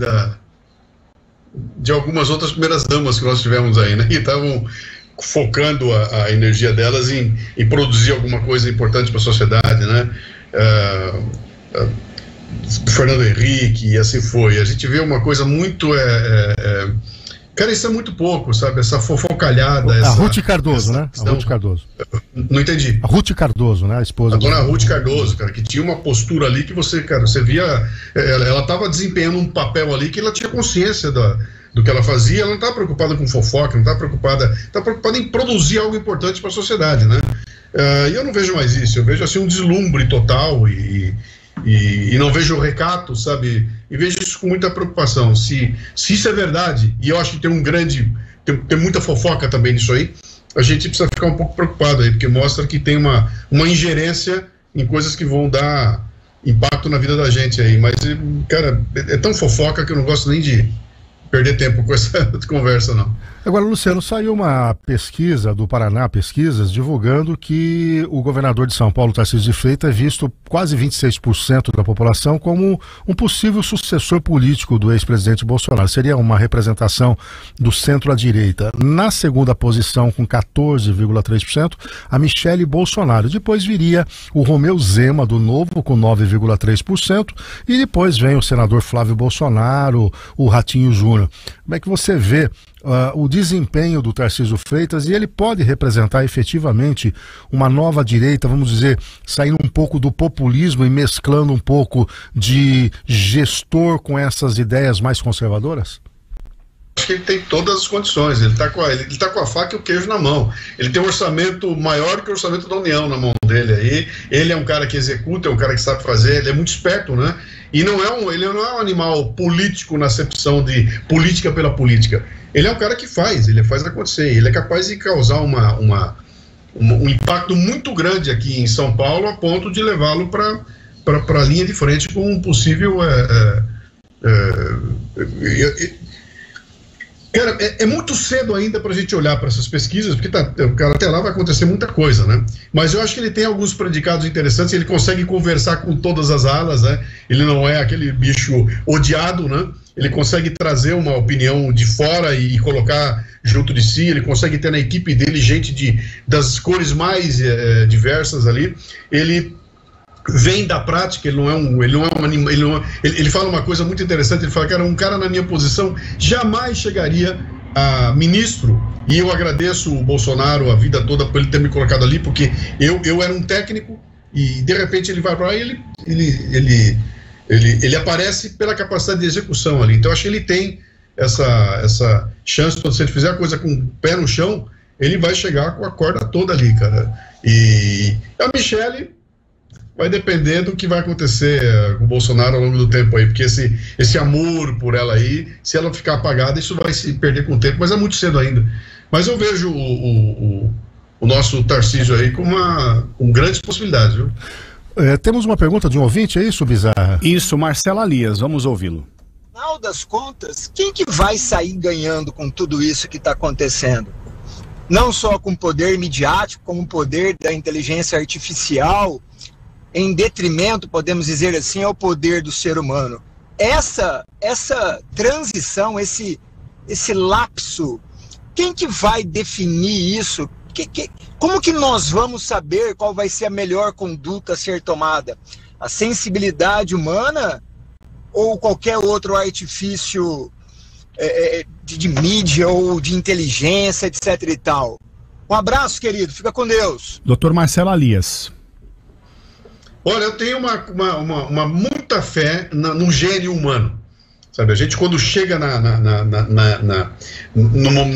de algumas outras primeiras damas que nós tivemos aí, né? E estavam focando a energia delas em produzir alguma coisa importante para a sociedade, né? Fernando Henrique, e assim foi. A gente vê uma coisa muito Cara, isso é muito pouco, sabe? Essa fofocalhada. A Ruth Cardoso, né? A Ruth Cardoso. Não entendi. A Ruth Cardoso, né? A esposa. A dona Ruth Cardoso, cara, que tinha uma postura ali que você via. Ela estava desempenhando um papel ali que ela tinha consciência do que ela fazia. Ela não estava preocupada com fofoca, não estava preocupada. Estava preocupada em produzir algo importante para a sociedade, né? E eu não vejo mais isso. Eu vejo assim um deslumbre total e não vejo recato, sabe? E vejo isso com muita preocupação. Se isso é verdade, e eu acho que tem muita fofoca também nisso aí, a gente precisa ficar um pouco preocupado aí, porque mostra que tem uma ingerência em coisas que vão dar impacto na vida da gente aí. Mas, cara, é tão fofoca que eu não gosto nem de perder tempo com essa conversa, não. Agora, Luciano, saiu uma pesquisa do Paraná Pesquisas divulgando que o governador de São Paulo, Tarcísio de Freitas, é visto quase 26% da população como um possível sucessor político do ex-presidente Bolsonaro. Seria uma representação do centro à direita. Na segunda posição, com 14,3%, a Michele Bolsonaro. Depois viria o Romeu Zema, do Novo, com 9,3%. E depois vem o senador Flávio Bolsonaro, o Ratinho Júnior. Como é que você vê o desempenho do Tarcísio Freitas, e ele pode representar efetivamente uma nova direita, vamos dizer, saindo um pouco do populismo e mesclando um pouco de gestor com essas ideias mais conservadoras? Acho que ele tem todas as condições, ele tá com a faca e o queijo na mão, ele tem um orçamento maior que o orçamento da União na mão dele aí, ele é um cara que executa, é um cara que sabe fazer, ele é muito esperto, né? E ele não é um animal político na acepção de política pela política. Ele é um cara que ele faz acontecer. Ele é capaz de causar um impacto muito grande aqui em São Paulo, a ponto de levá-lo para a linha de frente com um possível... Cara, é muito cedo ainda para a gente olhar para essas pesquisas, porque cara, até lá vai acontecer muita coisa, né? Mas eu acho que ele tem alguns predicados interessantes, ele consegue conversar com todas as alas, né? Ele não é aquele bicho odiado, né? Ele consegue trazer uma opinião de fora e colocar junto de si, ele consegue ter na equipe dele gente das cores mais diversas ali. Ele vem da prática, ele fala uma coisa muito interessante, ele fala, cara, um cara na minha posição jamais chegaria a ministro, e eu agradeço o Bolsonaro a vida toda por ele ter me colocado ali, porque eu era um técnico, e de repente ele vai para lá e ele aparece pela capacidade de execução ali. Então eu acho que ele tem essa chance, quando você fizer a coisa com o pé no chão, ele vai chegar com a corda toda ali, cara. E a Michele vai depender do que vai acontecer com o Bolsonaro ao longo do tempo aí, porque esse amor por ela aí, se ela ficar apagada, isso vai se perder com o tempo, mas é muito cedo ainda. Mas eu vejo o nosso Tarcísio aí com grandes possibilidades, viu? Temos uma pergunta de um ouvinte, é isso, Bizarra? Isso, Marcelo Alias, vamos ouvi-lo. No final das contas, quem que vai sair ganhando com tudo isso que está acontecendo? Não só com o poder midiático, como o poder da inteligência artificial, em detrimento, podemos dizer assim, ao poder do ser humano. Essa transição, esse lapso, quem que vai definir isso? Como que nós vamos saber qual vai ser a melhor conduta a ser tomada? A sensibilidade humana ou qualquer outro artifício de mídia ou de inteligência, etc e tal? Um abraço, querido. Fica com Deus. Dr. Marcelo Alias. Olha, eu tenho muita fé no gênio humano, sabe? A gente, quando chega na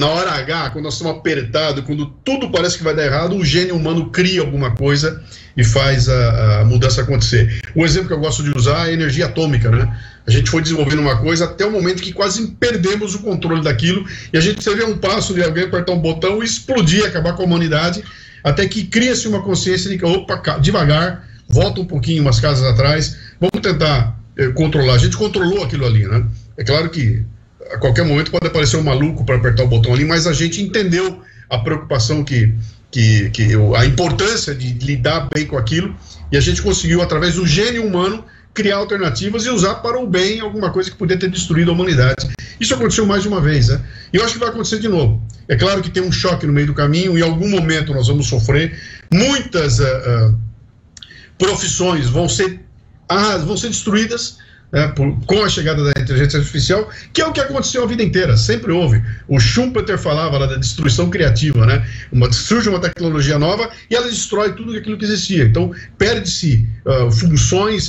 hora H, quando nós estamos apertados, quando tudo parece que vai dar errado, o gênio humano cria alguma coisa e faz a mudança acontecer. Um exemplo que eu gosto de usar é a energia atômica, né? A gente foi desenvolvendo uma coisa até o momento que quase perdemos o controle daquilo, e a gente vê um passo de alguém apertar um botão e explodir, acabar com a humanidade, até que cria-se uma consciência de que, opa, devagar, volta um pouquinho umas casas atrás, vamos tentar controlar. A gente controlou aquilo ali, né? É claro que a qualquer momento pode aparecer um maluco para apertar o botão ali, mas a gente entendeu a preocupação a importância de lidar bem com aquilo, e a gente conseguiu, através do gênio humano, criar alternativas e usar para o bem alguma coisa que podia ter destruído a humanidade. Isso aconteceu mais de uma vez, né? E eu acho que vai acontecer de novo. É claro que tem um choque no meio do caminho, em algum momento nós vamos sofrer, muitas profissões vão ser destruídas, com a chegada da inteligência artificial, que é o que aconteceu a vida inteira, sempre houve. O Schumpeter falava lá da destruição criativa, né? Surge uma tecnologia nova e ela destrói tudo aquilo que existia. Então, perde-se funções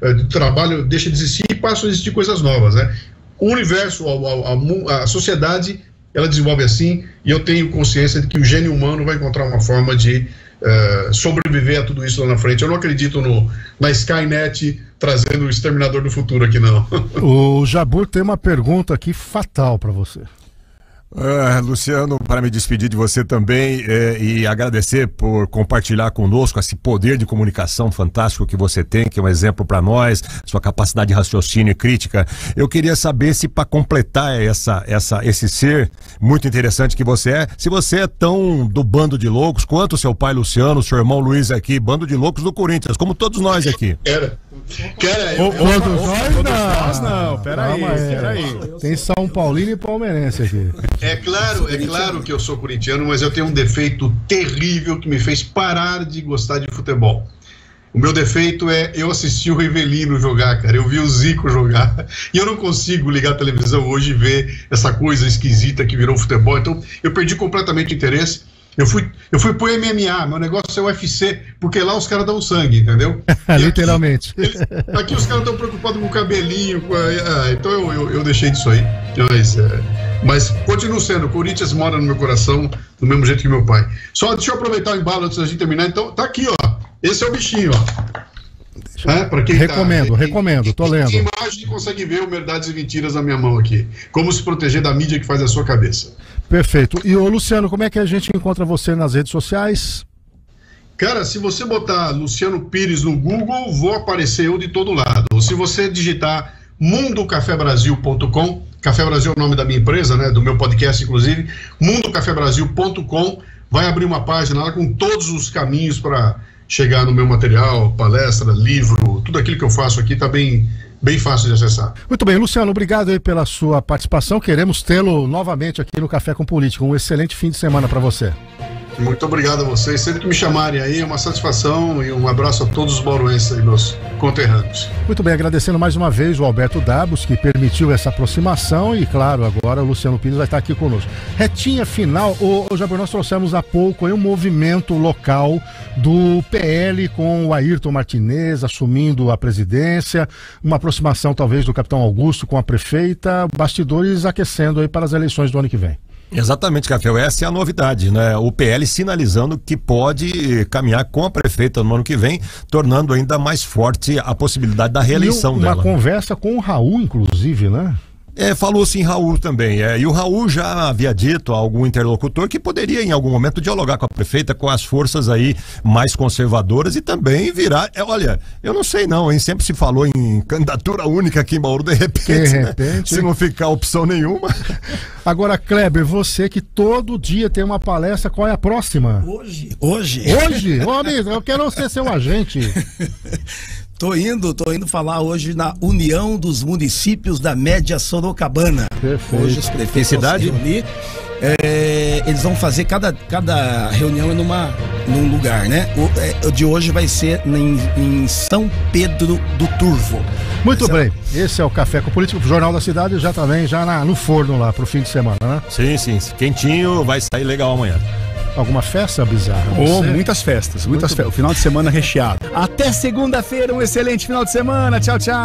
do trabalho, deixa de existir e passam a existir coisas novas, né? O universo, a sociedade, ela desenvolve assim, e eu tenho consciência de que o gênio humano vai encontrar uma forma de sobreviver a tudo isso lá na frente. Eu não acredito na Skynet trazendo o Exterminador do Futuro aqui, não. O Jabur tem uma pergunta aqui fatal para você. Luciano, para me despedir de você também e agradecer por compartilhar conosco esse poder de comunicação fantástico que você tem, que é um exemplo para nós, sua capacidade de raciocínio e crítica. Eu queria saber se, para completar esse ser muito interessante que você é, se você é tão do bando de loucos quanto seu pai Luciano, seu irmão Luiz aqui, bando de loucos do Corinthians, como todos nós aqui. Nós não, peraí. Tem São Paulino e palmeirense aqui. É claro que eu sou corintiano, mas eu tenho um defeito terrível que me fez parar de gostar de futebol. O meu defeito é eu assisti o Rivelino jogar, cara. Eu vi o Zico jogar. E eu não consigo ligar a televisão hoje e ver essa coisa esquisita que virou futebol. Então, eu perdi completamente o interesse. Eu fui pro MMA, meu negócio é o UFC, porque lá os caras dão sangue, entendeu? Literalmente. Aqui os caras estão preocupados com o cabelinho, então eu deixei disso aí. Mas continuo sendo, o Corinthians mora no meu coração, do mesmo jeito que meu pai. Só deixa eu aproveitar o embalo antes da gente terminar, então tá aqui, ó. Esse é o bichinho, ó. Pra quem recomendo, tô lendo. Tem imagem e consegue ver o Verdades e Mentiras na minha mão aqui. Como se proteger da mídia que faz a sua cabeça. Perfeito. E ô Luciano, como é que a gente encontra você nas redes sociais? Cara, se você botar Luciano Pires no Google, vou aparecer eu de todo lado. Se você digitar mundocafebrasil.com, Café Brasil é o nome da minha empresa, né, do meu podcast inclusive, mundocafebrasil.com, vai abrir uma página lá com todos os caminhos para chegar no meu material, palestra, livro, tudo aquilo que eu faço aqui está bem fácil de acessar. Muito bem, Luciano, obrigado aí pela sua participação. Queremos tê-lo novamente aqui no Café com Política. Um excelente fim de semana para você. Muito obrigado a vocês. Sempre que me chamarem aí, é uma satisfação e um abraço a todos os bauruenses aí, meus conterrâneos. Muito bem, agradecendo mais uma vez o Alberto Dabos, que permitiu essa aproximação e, claro, agora o Luciano Pires vai estar aqui conosco. Retinha final, Jabur, nós trouxemos há pouco aí um movimento local do PL com o Ayrton Martinez assumindo a presidência, uma aproximação talvez do capitão Augusto com a prefeita, bastidores aquecendo aí para as eleições do ano que vem. Exatamente, Café, essa é a novidade, né? O PL sinalizando que pode caminhar com a prefeita no ano que vem, tornando ainda mais forte a possibilidade da reeleição dela. Uma conversa com o Raul, inclusive, né? Falou-se em Raul também, e o Raul já havia dito a algum interlocutor que poderia em algum momento dialogar com a prefeita, com as forças aí mais conservadoras e também virar, olha, eu não sei não, hein? Sempre se falou em candidatura única aqui em Bauru, de repente, né? Se não ficar opção nenhuma. Agora, Kleber, você que todo dia tem uma palestra, qual é a próxima? Hoje? Ô, amigo, eu quero ser seu agente. Tô indo falar hoje na União dos Municípios da Média Sorocabana. Perfeito. Hoje os prefeitos vão se reunir. Eles vão fazer cada reunião num lugar, né? O de hoje vai ser em São Pedro do Turvo. Muito bem, esse é o Café com Política, o Jornal da Cidade já também, no forno lá pro fim de semana, né? Sim, quentinho, vai sair legal amanhã. Alguma festa bizarra? Muitas festas. O final de semana recheado. Até segunda-feira, um excelente final de semana. Tchau, tchau.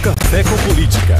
Café com Política.